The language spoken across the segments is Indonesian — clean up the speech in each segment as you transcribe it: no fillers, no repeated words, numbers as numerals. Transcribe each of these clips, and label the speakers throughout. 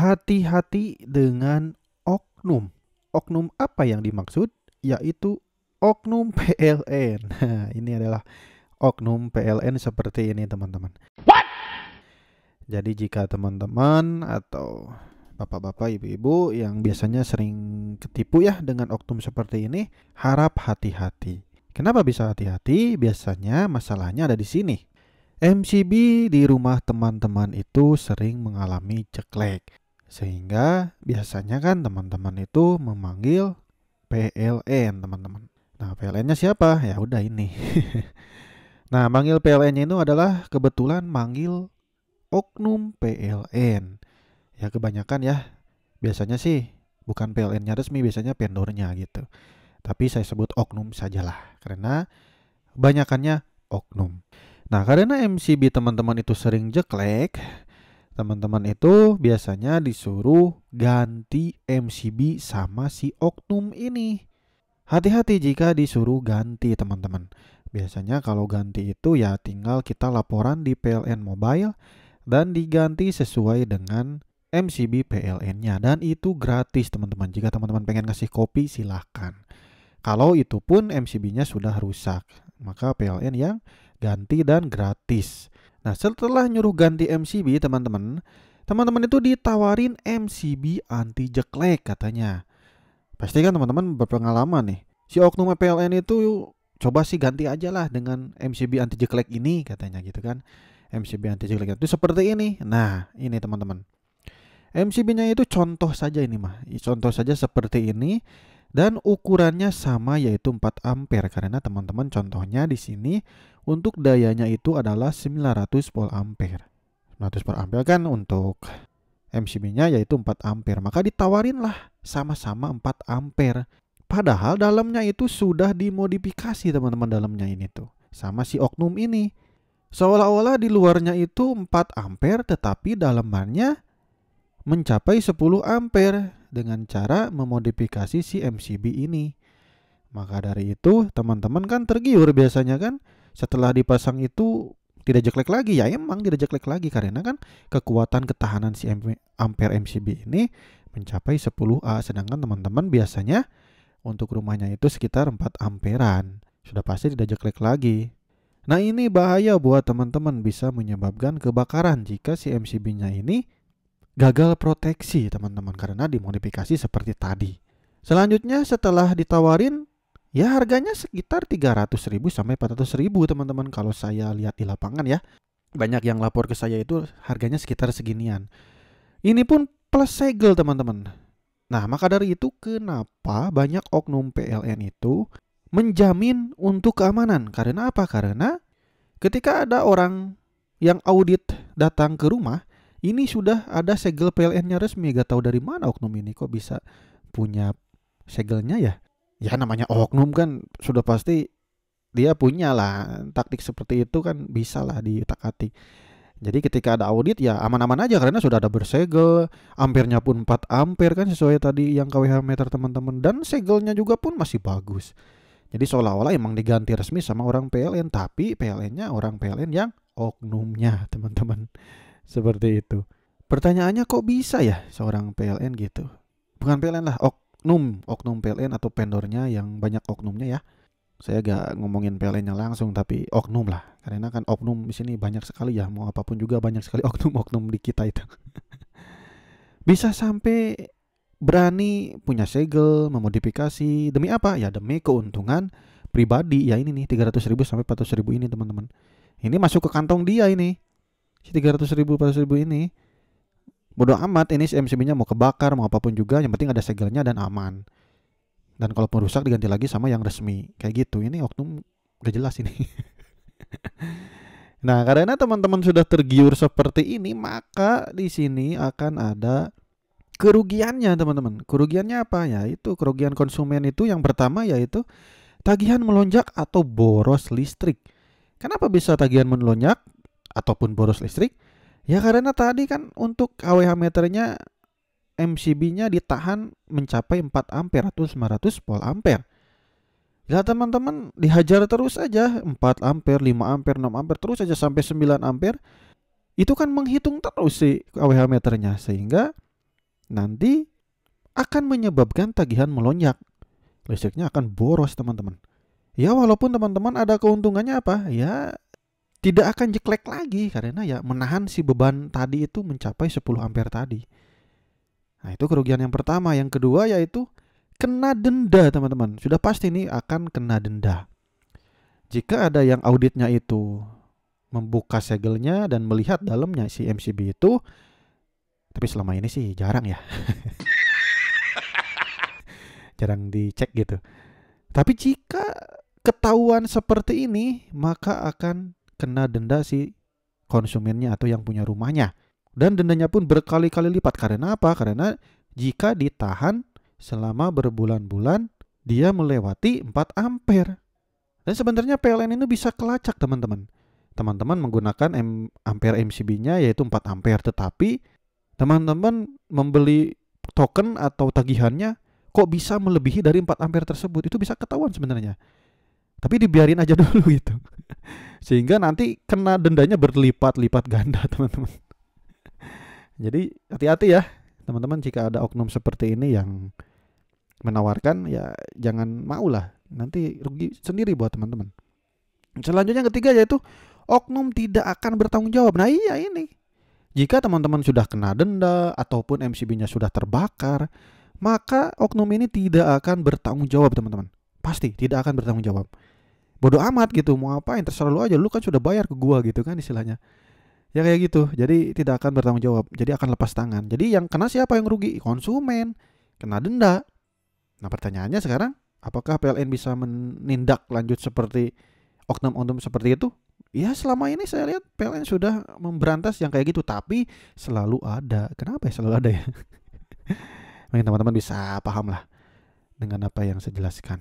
Speaker 1: Hati-hati dengan oknum. Oknum apa yang dimaksud? Yaitu oknum PLN. Nah, ini adalah oknum PLN seperti ini, teman-teman. Jadi jika teman-teman atau bapak-bapak, ibu-ibu yang biasanya sering ketipu ya dengan oknum seperti ini, harap hati-hati. Kenapa bisa hati-hati? Biasanya masalahnya ada di sini. MCB di rumah teman-teman itu sering mengalami ceklek. Sehingga biasanya kan teman-teman itu memanggil PLN, teman-teman. Nah, PLN-nya siapa? Ya udah ini. Nah, manggil PLN-nya itu adalah kebetulan manggil oknum PLN. Ya kebanyakan ya. Biasanya sih bukan PLN-nya resmi, biasanya vendornya gitu. Tapi saya sebut oknum sajalah karena banyakannya oknum. Nah, karena MCB teman-teman itu sering jeklek, teman-teman itu biasanya disuruh ganti MCB sama si oknum ini. Hati-hati jika disuruh ganti, teman-teman. Biasanya kalau ganti itu ya tinggal kita laporan di PLN Mobile dan diganti sesuai dengan MCB PLN-nya. Dan itu gratis, teman-teman. Jika teman-teman pengen ngasih kopi, silahkan. Kalau itu pun MCB-nya sudah rusak, maka PLN yang ganti dan gratis. Nah, setelah nyuruh ganti MCB, teman-teman itu ditawarin MCB anti jeklek katanya. Pasti kan teman-teman berpengalaman nih. Si oknum PLN itu coba sih ganti aja lah dengan MCB anti jeklek ini katanya gitu kan. MCB anti jeklek itu seperti ini. Nah, ini teman-teman. MCB-nya itu contoh saja ini mah. Contoh saja seperti ini dan ukurannya sama yaitu 4 ampere karena teman-teman contohnya di sini untuk dayanya itu adalah 900 volt ampere. 900 volt ampere kan untuk MCB-nya yaitu 4 ampere. Maka ditawarin lah sama-sama 4 ampere. Padahal dalamnya itu sudah dimodifikasi, teman-teman, dalamnya ini tuh sama si oknum ini. Seolah-olah di luarnya itu 4 ampere tetapi dalamannya mencapai 10 ampere dengan cara memodifikasi si MCB ini. Maka dari itu teman-teman kan tergiur biasanya kan setelah dipasang itu tidak jeklek lagi. Ya emang tidak jeklek lagi karena kan kekuatan ketahanan si ampere MCB ini mencapai 10A. Sedangkan teman-teman biasanya untuk rumahnya itu sekitar 4 amperan. Sudah pasti tidak jeklek lagi. Nah, ini bahaya buat teman-teman, bisa menyebabkan kebakaran jika si MCB-nya ini gagal proteksi, teman-teman, karena dimodifikasi seperti tadi. Selanjutnya setelah ditawarin, ya harganya sekitar 300.000 sampai 400.000, teman-teman, kalau saya lihat di lapangan ya. Banyak yang lapor ke saya itu harganya sekitar seginian. Ini pun plus segel, teman-teman. Nah, maka dari itu kenapa banyak oknum PLN itu menjamin untuk keamanan? Karena apa? Karena ketika ada orang yang audit datang ke rumah, ini sudah ada segel PLN-nya resmi. Gak tahu dari mana oknum ini kok bisa punya segelnya ya. Ya namanya oknum kan sudah pasti dia punya lah taktik seperti itu kan, bisa lah diutak-atik. Jadi ketika ada audit ya aman-aman aja karena sudah ada bersegel, ampernya pun 4 ampere kan sesuai tadi yang kWh meter, teman-teman, dan segelnya juga pun masih bagus. Jadi seolah-olah emang diganti resmi sama orang PLN, tapi PLN-nya orang PLN yang oknumnya, teman-teman. Seperti itu. Pertanyaannya kok bisa ya seorang PLN gitu? Bukan PLN lah, oknum PLN atau vendornya yang banyak oknumnya ya. Saya gak ngomongin PLN-nya langsung tapi oknum lah. Karena kan oknum di sini banyak sekali ya, mau apapun juga banyak sekali oknum-oknum di kita itu. Bisa sampai berani punya segel, memodifikasi demi apa? Ya demi keuntungan pribadi. Ya ini nih 300.000 sampai 400.000 ini, teman-teman. Ini masuk ke kantong dia ini. Si 300.000 400.000 ini. Bodoh amat ini si MCB-nya mau kebakar, mau apapun juga, yang penting ada segelnya dan aman. Dan kalau rusak diganti lagi sama yang resmi. Kayak gitu. Ini oknum gak jelas ini. Nah, karena teman-teman sudah tergiur seperti ini, maka di sini akan ada kerugiannya, teman-teman. Kerugiannya apa ya? Itu kerugian konsumen itu yang pertama yaitu tagihan melonjak atau boros listrik. Kenapa bisa tagihan melonjak ataupun boros listrik? Ya karena tadi kan untuk kWh meternya MCB-nya ditahan mencapai 4 ampere atau 900 volt ampere. Ya teman-teman dihajar terus aja 4 ampere, 5 ampere, 6 ampere terus aja sampai 9 ampere. Itu kan menghitung terus si kWh meternya sehingga nanti akan menyebabkan tagihan melonjak. Listriknya akan boros teman-teman. Ya walaupun teman-teman ada keuntungannya apa? Ya tidak akan jeklek lagi karena ya menahan si beban tadi itu mencapai 10 ampere tadi. Nah itu kerugian yang pertama. Yang kedua yaitu kena denda teman-teman. Sudah pasti nih akan kena denda. Jika ada yang auditnya itu membuka segelnya dan melihat dalamnya si MCB itu, tapi selama ini sih jarang ya. Jarang dicek gitu. Tapi jika ketahuan seperti ini, maka akan kena denda si konsumennya atau yang punya rumahnya. Dan dendanya pun berkali-kali lipat. Karena apa? Karena jika ditahan selama berbulan-bulan, dia melewati 4 ampere. Dan sebenarnya PLN itu bisa kelacak teman-teman. Teman-teman menggunakan ampere MCB-nya yaitu 4 ampere. Tetapi teman-teman membeli token atau tagihannya kok bisa melebihi dari 4 ampere tersebut. Itu bisa ketahuan sebenarnya. Tapi dibiarin aja dulu gitu. Sehingga nanti kena dendanya berlipat-lipat ganda teman-teman. Jadi hati-hati ya teman-teman, jika ada oknum seperti ini yang menawarkan, ya jangan mau lah. Nanti rugi sendiri buat teman-teman. Selanjutnya ketiga yaitu oknum tidak akan bertanggung jawab. Nah iya ini. Jika teman-teman sudah kena denda ataupun MCB-nya sudah terbakar, maka oknum ini tidak akan bertanggung jawab teman-teman. Pasti tidak akan bertanggung jawab. Bodoh amat gitu, mau apain terserah lu aja, lu kan sudah bayar ke gua gitu kan istilahnya. Ya kayak gitu. Jadi tidak akan bertanggung jawab. Jadi akan lepas tangan. Jadi yang kena siapa yang rugi? Konsumen. Kena denda. Nah pertanyaannya sekarang, apakah PLN bisa menindak lanjut seperti oknum-oknum seperti itu? Ya selama ini saya lihat PLN sudah memberantas yang kayak gitu. Tapi selalu ada. Kenapa ya selalu ada ya? Mungkin teman-teman bisa paham lah dengan apa yang saya jelaskan.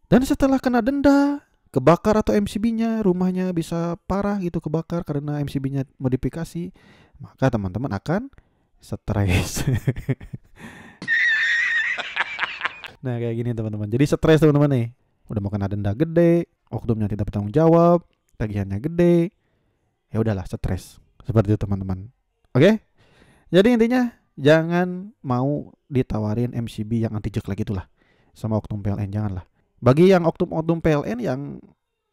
Speaker 1: Dan setelah kena denda, kebakar atau MCB-nya, rumahnya bisa parah gitu kebakar karena MCB-nya modifikasi, maka teman-teman akan stres. Nah kayak gini teman-teman. Jadi stres teman-teman nih. Udah mau kena denda gede, oknumnya tidak bertanggung jawab, tagihannya gede. Ya udahlah stres. Seperti itu teman-teman. Oke? Jadi intinya jangan mau ditawarin MCB yang anti jeklek itulah sama oknum PLN, janganlah. Bagi yang oknum-oknum PLN yang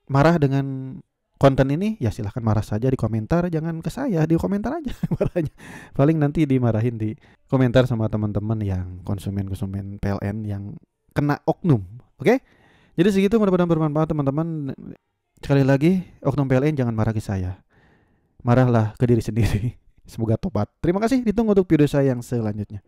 Speaker 1: marah dengan konten ini, ya silahkan marah saja di komentar, jangan ke saya, di komentar aja marahnya. Paling nanti dimarahin di komentar sama teman-teman yang konsumen-konsumen PLN yang kena oknum. Oke? Jadi segitu, mudah-mudahan bermanfaat teman-teman. Sekali lagi, oknum PLN jangan marah ke saya. Marahlah ke diri sendiri. Semoga tobat. Terima kasih, ditunggu untuk video saya yang selanjutnya.